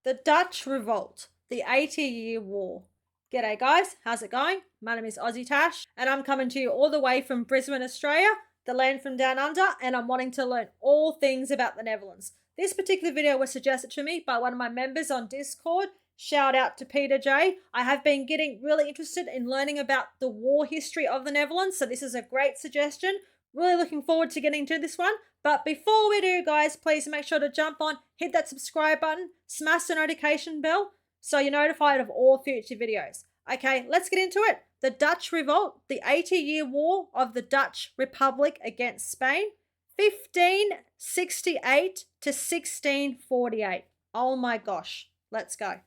The Dutch Revolt, the 80-Year War. G'day guys, how's it going? My name is AussieTash and I'm coming to you all the way from Brisbane, Australia, the land from down under, and I'm wanting to learn all things about the Netherlands. This particular video was suggested to me by one of my members on Discord. Shout out to Peter J. I have been getting really interested in learning about the war history of the Netherlands, so this is a great suggestion. Really looking forward to getting into this one. But before we do, guys, please make sure to jump on, hit that subscribe button, smash the notification bell so you're notified of all future videos. Okay, let's get into it. The Dutch Revolt, the 80-Year War of the Dutch Republic against Spain, 1568 to 1648. Oh my gosh, let's go.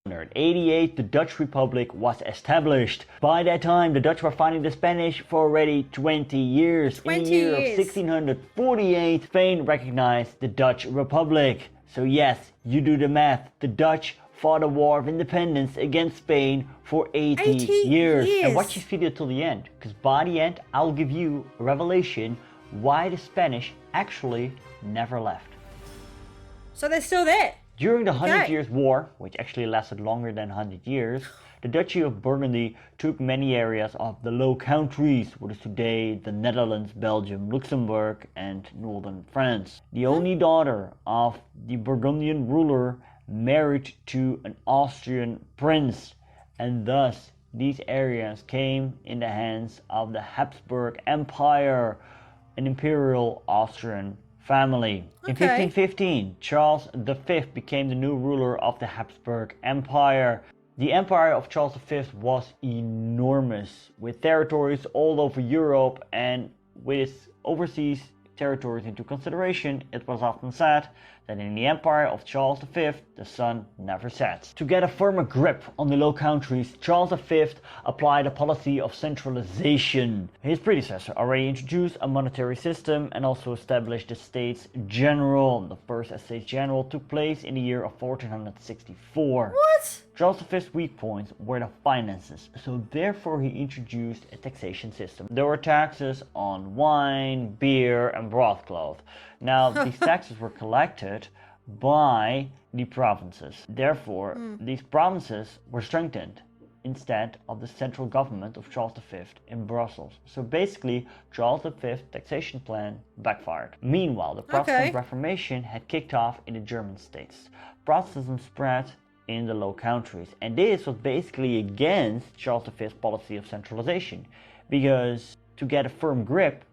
1588, the Dutch Republic was established. By that time, the Dutch were fighting the Spanish for already 20 years. 20 In the year years. of 1648, Spain recognized the Dutch Republic. So yes, you do the math. The Dutch fought a war of independence against Spain for 80 years. And watch this video till the end, because by the end, I'll give you a revelation why the Spanish actually never left. So they're still there. During the Hundred Years' War, which actually lasted longer than 100 years, the Duchy of Burgundy took many areas of the Low Countries, what is today the Netherlands, Belgium, Luxembourg, and northern France. The only daughter of the Burgundian ruler married to an Austrian prince, and thus these areas came in the hands of the Habsburg Empire, an imperial Austrian family. In 1515, Charles V became the new ruler of the Habsburg Empire. The empire of Charles V was enormous, with territories all over Europe, and with its overseas territories into consideration, it was often said that in the empire of Charles V, the sun never sets. To get a firmer grip on the Low Countries, Charles V applied a policy of centralization. His predecessor already introduced a monetary system and also established the States General. The first States General took place in the year of 1464. What? Charles V's weak points were the finances, so therefore he introduced a taxation system. There were taxes on wine, beer, and broadcloth. Now, these taxes were collected by the provinces. Therefore, these provinces were strengthened instead of the central government of Charles V in Brussels. So basically, Charles V's taxation plan backfired. Meanwhile, the Protestant Reformation had kicked off in the German states. Protestantism spread in the Low Countries, and this was basically against Charles V's policy of centralization, because to get a firm grip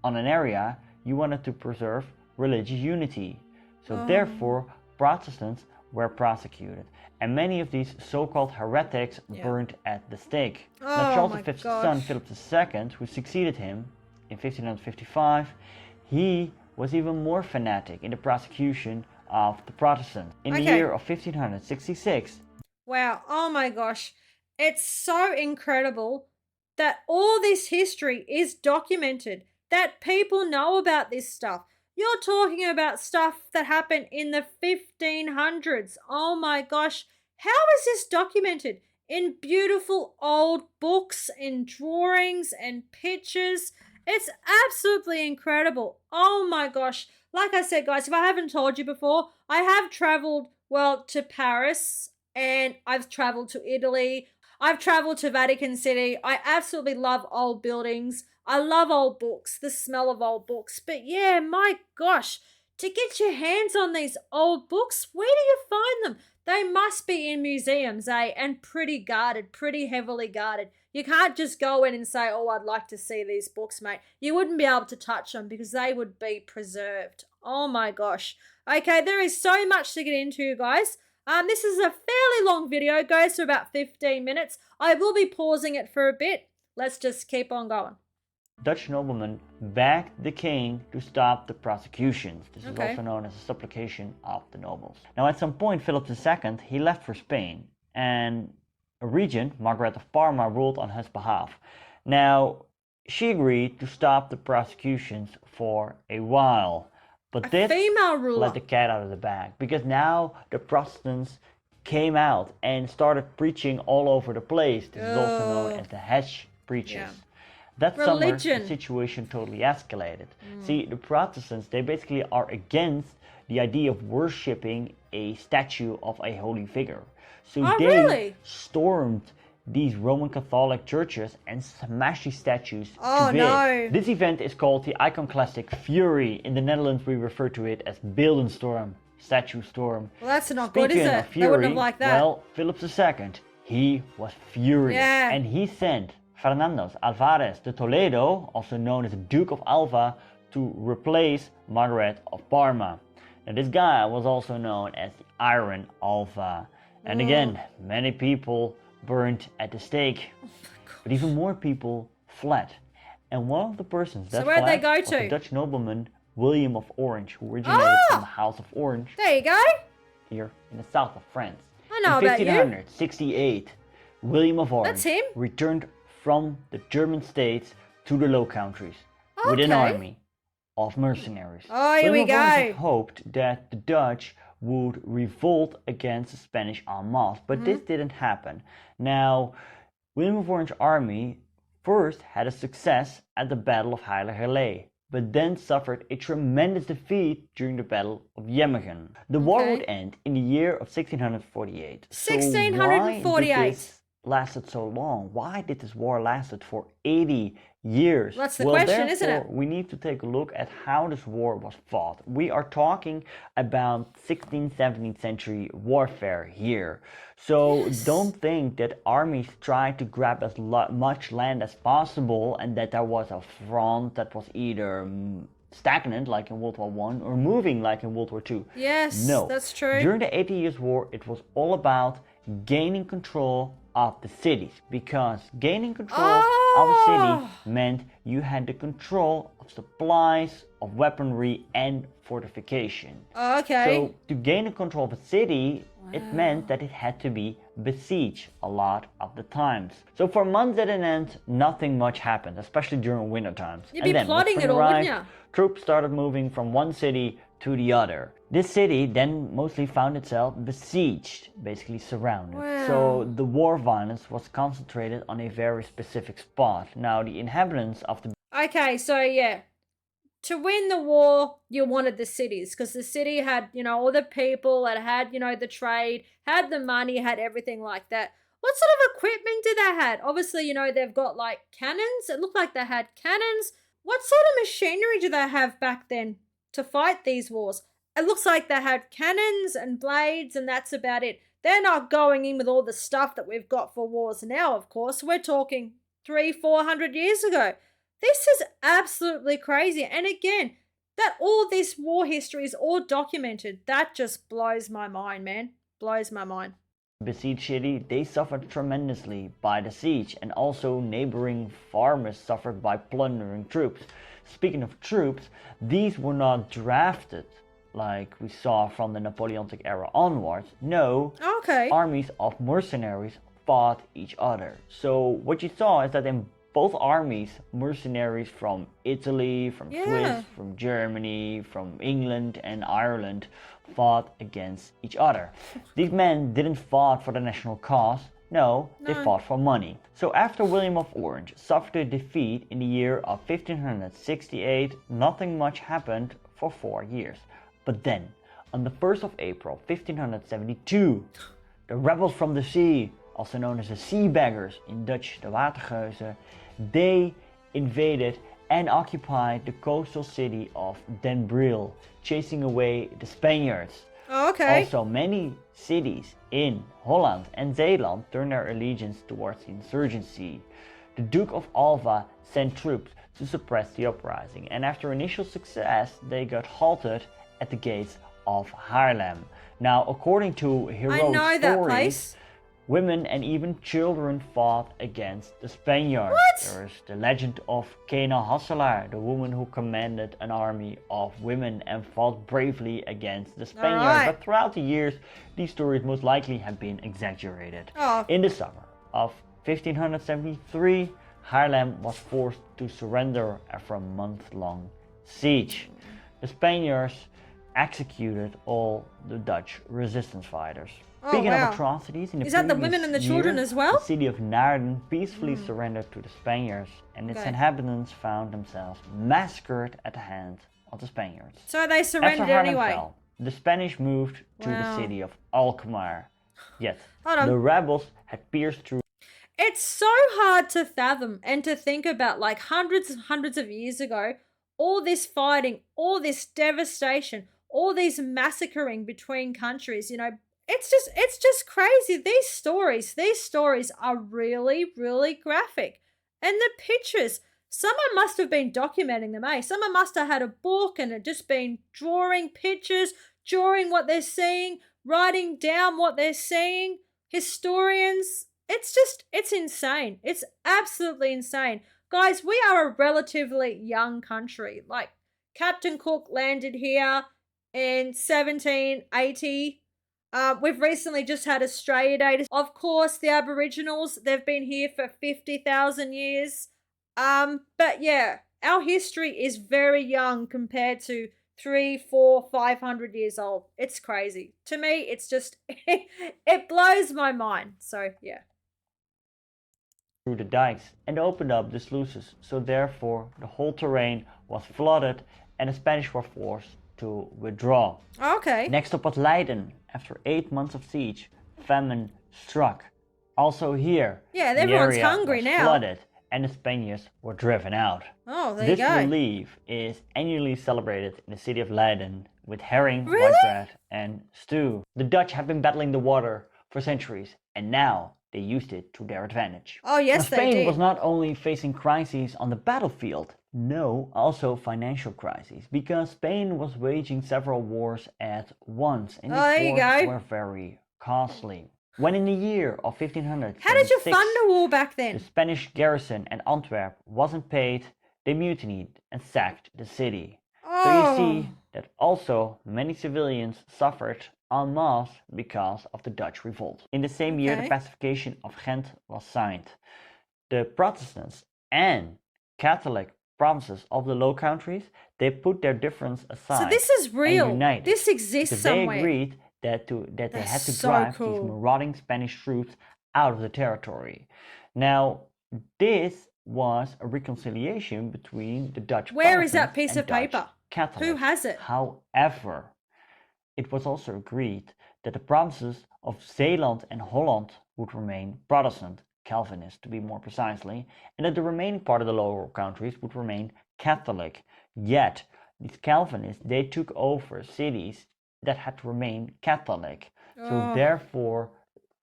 on an area, you wanted to preserve religious unity. So therefore, Protestants were prosecuted, and many of these so-called heretics burned at the stake. Now, Charles V's son, Philip II, who succeeded him in 1555, he was even more fanatic in the prosecution of the Protestants. In the year of 1566. Wow, oh my gosh. It's so incredible that all this history is documented, that people know about this stuff. You're talking about stuff that happened in the 1500s. Oh my gosh. How is this documented? In beautiful old books, in drawings and pictures. It's absolutely incredible. Oh my gosh. Like I said, guys, if I haven't told you before, I have traveled, well, to Paris, and I've traveled to Italy. I've traveled to Vatican City. I absolutely love old buildings. I love old books, the smell of old books. But yeah, my gosh, to get your hands on these old books, where do you find them? They must be in museums, eh? And pretty guarded, pretty heavily guarded. You can't just go in and say, oh, I'd like to see these books, mate. You wouldn't be able to touch them because they would be preserved. Oh my gosh. Okay, there is so much to get into, guys. This is a fairly long video. It goes to about 15 minutes. I will be pausing it for a bit. Let's just keep on going. Dutch noblemen begged the king to stop the prosecutions. This is also known as a supplication of the nobles. Now, at some point, Philip II, he left for Spain, and a regent, Margaret of Parma, ruled on his behalf. Now, she agreed to stop the prosecutions for a while, but this let the cat out of the bag, because now the Protestants came out and started preaching all over the place. This is also known as the Hajj preachers. That summer, the situation totally escalated. See, the Protestants, they basically are against the idea of worshipping a statue of a holy figure. So Oh, they really? stormed these Roman Catholic churches and smashed these statues Oh, to bits. no. This event is called the Iconoclastic Fury. In the Netherlands we refer to it as Beeldenstorm, statue storm. Well, that's not good, is Speaking it? of They wouldn't fury, have liked that. well, Philip II, he was furious. Yeah. And he sent Fernando Alvarez de Toledo, also known as the Duke of Alva, to replace Margaret of Parma. Now this guy was also known as the Iron Alva. And again, many people burned at the stake. But even more people fled. And one of the persons that where'd they fled go was to? the Dutch nobleman William of Orange, who originated from the House of Orange There you go. here in the south of France. I know in about you. 1568, William of Orange That's him. returned from the German states to the Low Countries with an Okay. army of mercenaries. Oh, here we William of Orange go. had hoped that the Dutch would revolt against the Spanish en masse, but this didn't happen. Now, William of Orange's army first had a success at the Battle of Heiligerlee, but then suffered a tremendous defeat during the Battle of Jemmegen. The war Okay. would end in the year of 1648. So 1648. why did this lasted so long? Why did this war lasted for 80 years? That's the question, isn't it? Therefore, we need to take a look at how this war was fought. We are talking about 16th, 17th century warfare here. So don't think that armies tried to grab as much land as possible and that there was a front that was either stagnant like in World War I or moving like in World War II. Yes, No. that's true. During the 80 Years' War, it was all about gaining control of the cities, because gaining control of a city meant you had the control of supplies, of weaponry, and fortification. Okay. So to gain the control of a city, it meant that it had to be besieged a lot of the times. So for months at an end, nothing much happened, especially during winter times. You'd And be then, when plotting spring it all, wouldn't arrived, ya? Troops started moving from one city to the other. This city then mostly found itself besieged, basically surrounded. Wow. So the war violence was concentrated on a very specific spot. Now the inhabitants of the Okay, so yeah. To win the war, you wanted the cities because the city had, all the people, it had, the trade, had the money, had everything like that. What sort of equipment did they have? Obviously, they've got like cannons. It looked like they had cannons. What sort of machinery do they have back then to fight these wars? It looks like they had cannons and blades, and that's about it. They're not going in with all the stuff that we've got for wars now, of course. We're talking 300-400 years ago. This is absolutely crazy. And again, that all this war history is all documented. That just blows my mind, man. Blows my mind. besieged city, they suffered tremendously by the siege, and also neighboring farmers suffered by plundering troops. Speaking of troops, these were not drafted like we saw from the Napoleonic era onwards. No, Okay. armies of mercenaries fought each other. So what you saw is that in both armies, mercenaries from Italy, from Yeah. Swiss, from Germany, from England and Ireland fought against each other. These men didn't fight for the national cause. No, they No. fought for money. So after William of Orange suffered a defeat in the year of 1568, nothing much happened for 4 years. But then, on the 1st of April 1572, the rebels from the sea, also known as the sea beggars, in Dutch de watergeuzen, they invaded and occupied the coastal city of Den Briel, chasing away the Spaniards. Okay. Also, many cities in Holland and Zeeland turned their allegiance towards the insurgency. The Duke of Alva sent troops to suppress the uprising, and after initial success, they got halted at the gates of Haarlem. Now, according to I heroic know that stories, place. women and even children fought against the Spaniards. What? There's the legend of Kena Hasselaar, the woman who commanded an army of women and fought bravely against the Spaniards. Alright. But throughout the years, these stories most likely have been exaggerated. Oh. In the summer of 1573, Haarlem was forced to surrender after a month-long siege. The Spaniards executed all the Dutch resistance fighters. Oh, Speaking wow. of atrocities, in the Is that the previous women and the year, children as well? the city of Naarden peacefully surrendered to the Spaniards, and its Okay. inhabitants found themselves massacred at the hands of the Spaniards. So they surrendered After Haarlem anyway. fell, the Spanish moved to the Wow. city of Alkmaar. Yet, Hold on. the rebels had pierced through. It's so hard to fathom and to think about, like, hundreds and hundreds of years ago, all this fighting, all this devastation, all these massacring between countries, it's just crazy. These stories are really, really graphic. And the pictures, someone must have been documenting them, eh? Someone must have had a book and had just been drawing pictures, drawing what they're seeing, writing down what they're seeing. Historians, it's insane. It's absolutely insane. Guys, we are a relatively young country. Like, Captain Cook landed here in 1780. We've recently just had Australia Day. Of course, the Aboriginals, they've been here for 50,000 years. But yeah, our history is very young compared to 3, 4, 500 years old. It's crazy. To me, it's just, it blows my mind. So yeah. Through the dikes and opened up the sluices, so therefore the whole terrain was flooded and the Spanish were forced to withdraw. Okay. Next up was Leiden. After 8 months of siege, famine struck. Also here, Yeah, the everyone's area hungry was now. flooded and the Spaniards were driven out. Oh, there This you go. relief is annually celebrated in the city of Leiden with herring, Really? white bread, and stew. The Dutch have been battling the water for centuries, and now they used it to their advantage. Oh, yes, Now, they Spain did. was not only facing crises on the battlefield, no, also financial crises, because Spain was waging several wars at once, and Oh, there these you wars go. were very costly. When in the year of 1576, How did you fund a war back the then? Spanish garrison at Antwerp wasn't paid, they mutinied and sacked the city. So you Oh, see that also many civilians suffered en masse because of the Dutch revolt. In the same year, the Okay. pacification of Ghent was signed. The Protestants and Catholic provinces of the Low Countries, they put their difference aside so this is and real. united This exists because they somewhere. agreed that they That's had to so drive these cool. marauding Spanish troops out of the territory. Now, this was a reconciliation between the Dutch Where is that Protestants piece and of Dutch paper? Catholics. Who has it? However, it was also agreed that the provinces of Zeeland and Holland would remain Protestant, Calvinist to be more precisely, and that the remaining part of the lower countries would remain Catholic. Yet, these Calvinists, they took over cities that had to remain Catholic. So Oh, therefore,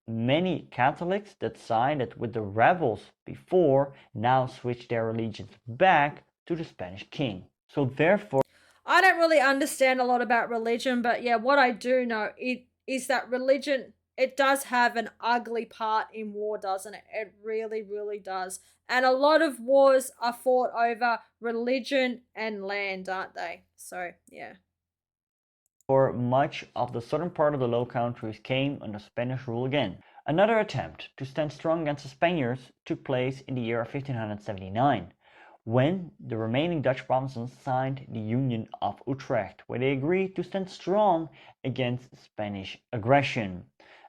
many Catholics that sided with the rebels before now switched their allegiance back to the Spanish king. So therefore, I don't really understand a lot about religion, but yeah, what I do know is that religion, it does have an ugly part in war, doesn't it? It really, really does. And a lot of wars are fought over religion and land, aren't they? So yeah. for much of the southern part of the Low Countries came under Spanish rule again. Another attempt to stand strong against the Spaniards took place in the year of 1579, when the remaining Dutch provinces signed the Union of Utrecht, where they agreed to stand strong against Spanish aggression.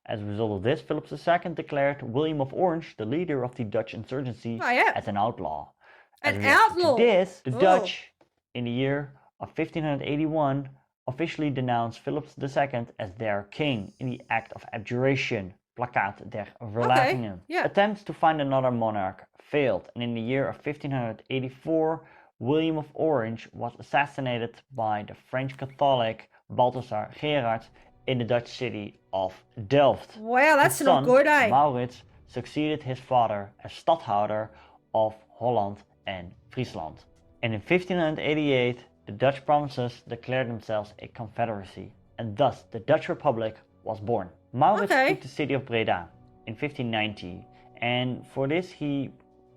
As a result of this, Philip II declared William of Orange, the leader of the Dutch insurgency, Oh yeah. as an outlaw. As An a reaction outlaw. to this, the Oh. Dutch, in the year of 1581, officially denounced Philip II as their king in the act of abjuration, Plakkaat der Verlatingen. yeah. Attempts to find another monarch failed, and in the year of 1584, William of Orange was assassinated by the French Catholic Balthasar Gerard in the Dutch city of Delft. Wow, that's His not son, good, eh? Maurits, succeeded his father as stadhouder of Holland and Friesland. And in 1588, the Dutch provinces declared themselves a confederacy, and thus the Dutch Republic was born. Maurits took the city of Breda in 1590, and for this he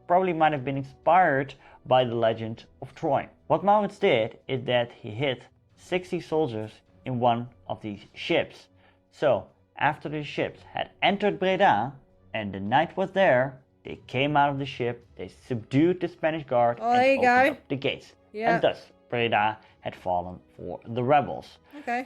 probably might have been inspired by the legend of Troy. What Maurits did is that he hid 60 soldiers in one of these ships. So, after the ships had entered Breda and the night was there, they came out of the ship, they subdued the Spanish guard and opened up the gates. And thus, Breda had fallen for the rebels.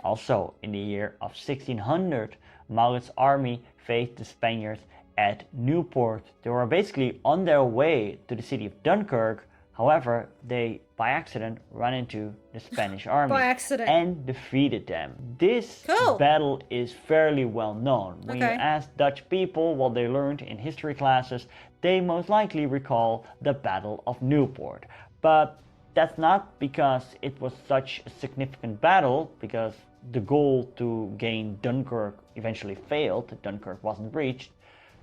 Also, in the year of 1600, Maurits' army faced the Spaniards at Newport. They were basically on their way to the city of Dunkirk, However, they by accident ran into the Spanish army By accident. and defeated them. This Cool. battle is fairly well known. When you Okay. ask Dutch people what they learned in history classes, they most likely recall the Battle of Newport. But that's not because it was such a significant battle, because the goal to gain Dunkirk eventually failed, Dunkirk wasn't reached.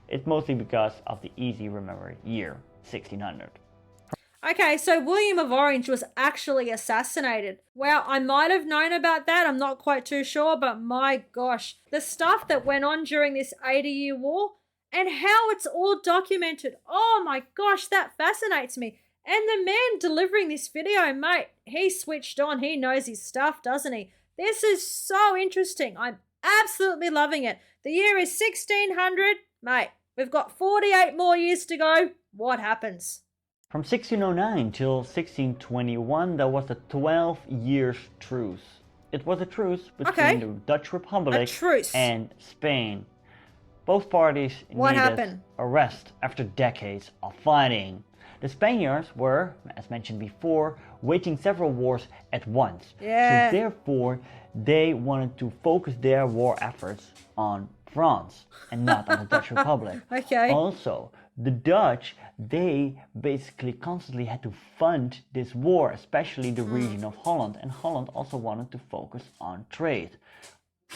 It's mostly because of the easy remembered year, 1600. Okay, so William of Orange was actually assassinated. Well, I might have known about that, I'm not quite too sure, but my gosh, the stuff that went on during this 80-year war and how it's all documented. Oh my gosh, that fascinates me. And the man delivering this video, mate, he switched on. He knows his stuff, doesn't he? This is so interesting. I'm absolutely loving it. The year is 1600. Mate, we've got 48 more years to go. What happens? From 1609 till 1621, there was a 12 years truce. It was a truce between the Dutch Republic and Spain. Both parties needed a rest after decades of fighting. The Spaniards were, as mentioned before, waging several wars at once. Yeah. So therefore, they wanted to focus their war efforts on France and not on the Dutch Republic. Okay. Also, the Dutch, they basically constantly had to fund this war, especially the region of Holland. And Holland also wanted to focus on trade.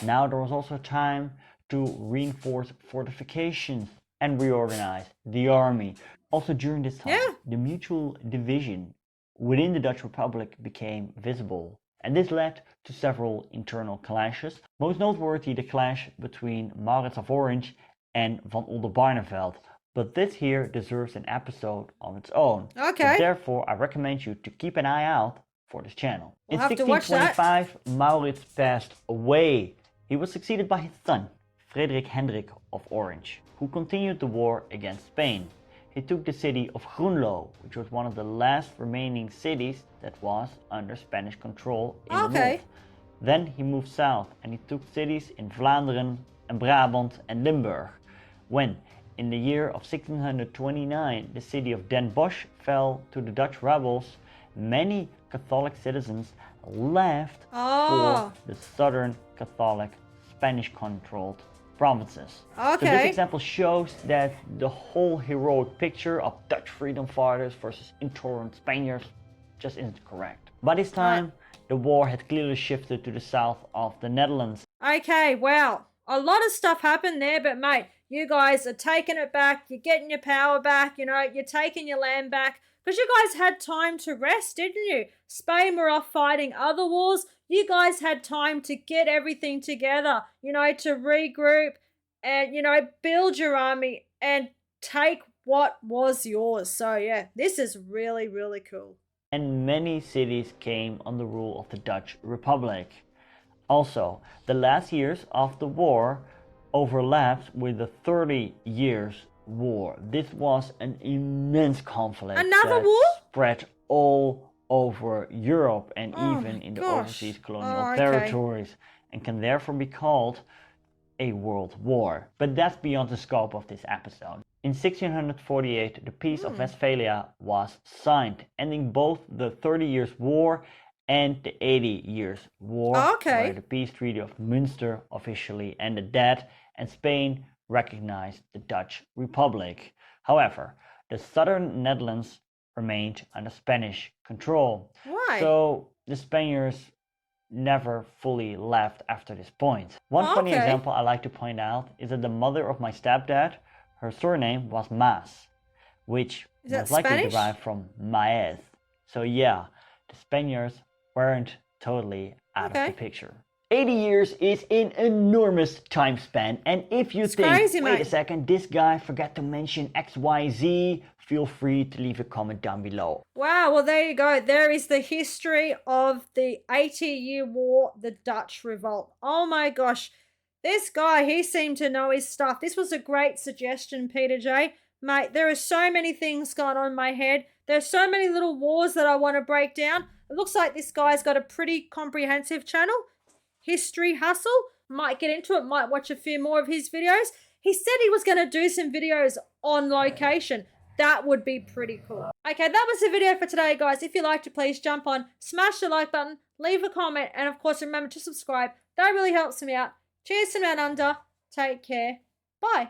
Now there was also time to reinforce fortifications and reorganize the army. Also during this time, the mutual division within the Dutch Republic became visible. And this led to several internal clashes. Most noteworthy the clash between Maurits of Orange and Van Oldenbarneveld. But this here deserves an episode on its own. Okay. So therefore, I recommend you to keep an eye out for this channel. We'll In 1625, Maurits passed away. He was succeeded by his son, Frederik Hendrik of Orange, who continued the war against Spain. He took the city of Groenlo, which was one of the last remaining cities that was under Spanish control in the north. Then he moved south and he took cities in Vlaanderen and Brabant and Limburg. When in the year of 1629 the city of Den Bosch fell to the Dutch rebels, many Catholic citizens left for the southern Catholic Spanish-controlled provinces. So this example shows that the whole heroic picture of Dutch freedom fighters versus intolerant Spaniards just isn't correct. By this time, the war had clearly shifted to the south of the Netherlands. Okay, well, a lot of stuff happened there, but mate, you guys are taking it back, you're getting your power back, you know, you're taking your land back, because you guys had time to rest, didn't you? Spain were off fighting other wars. You guys had time to get everything together, you know, to regroup and, you know, build your army and take what was yours. So yeah, this is really, really cool. And many cities came under rule of the Dutch Republic. Also, the last years of the war overlapped with the 30 Years' War. This was an immense conflict that spread all over Europe and even in the overseas colonial territories, and can therefore be called a world war. But that's beyond the scope of this episode. In 1648, the Peace of Westphalia was signed, ending both the 30 Years' War and the 80 Years' War, where the Peace Treaty of Münster officially ended that, and Spain recognized the Dutch Republic. However, the southern Netherlands remained under Spanish control. Why? So the Spaniards never fully left after this point. One funny example I like to point out is that the mother of my stepdad, her surname was Maas, which was likely derived from Maez. So yeah, the Spaniards weren't totally out of the picture. 80 years is an enormous time span, and if you think, crazy, wait a second, this guy forgot to mention XYZ, feel free to leave a comment down below. Wow, well there you go. There is the history of the 80-year war, the Dutch Revolt. Oh my gosh, this guy, he seemed to know his stuff. This was a great suggestion, Peter J. Mate, there are so many things going on in my head. There's so many little wars that I want to break down. It looks like this guy's got a pretty comprehensive channel. History Hustle. Might get into it, might watch a few more of his videos. He said he was going to do some videos on location. That would be pretty cool. Okay, that was the video for today, guys. If you liked it, please jump on, smash the like button, leave a comment, and of course remember to subscribe. That really helps me out. Cheers from down under. Take care. Bye.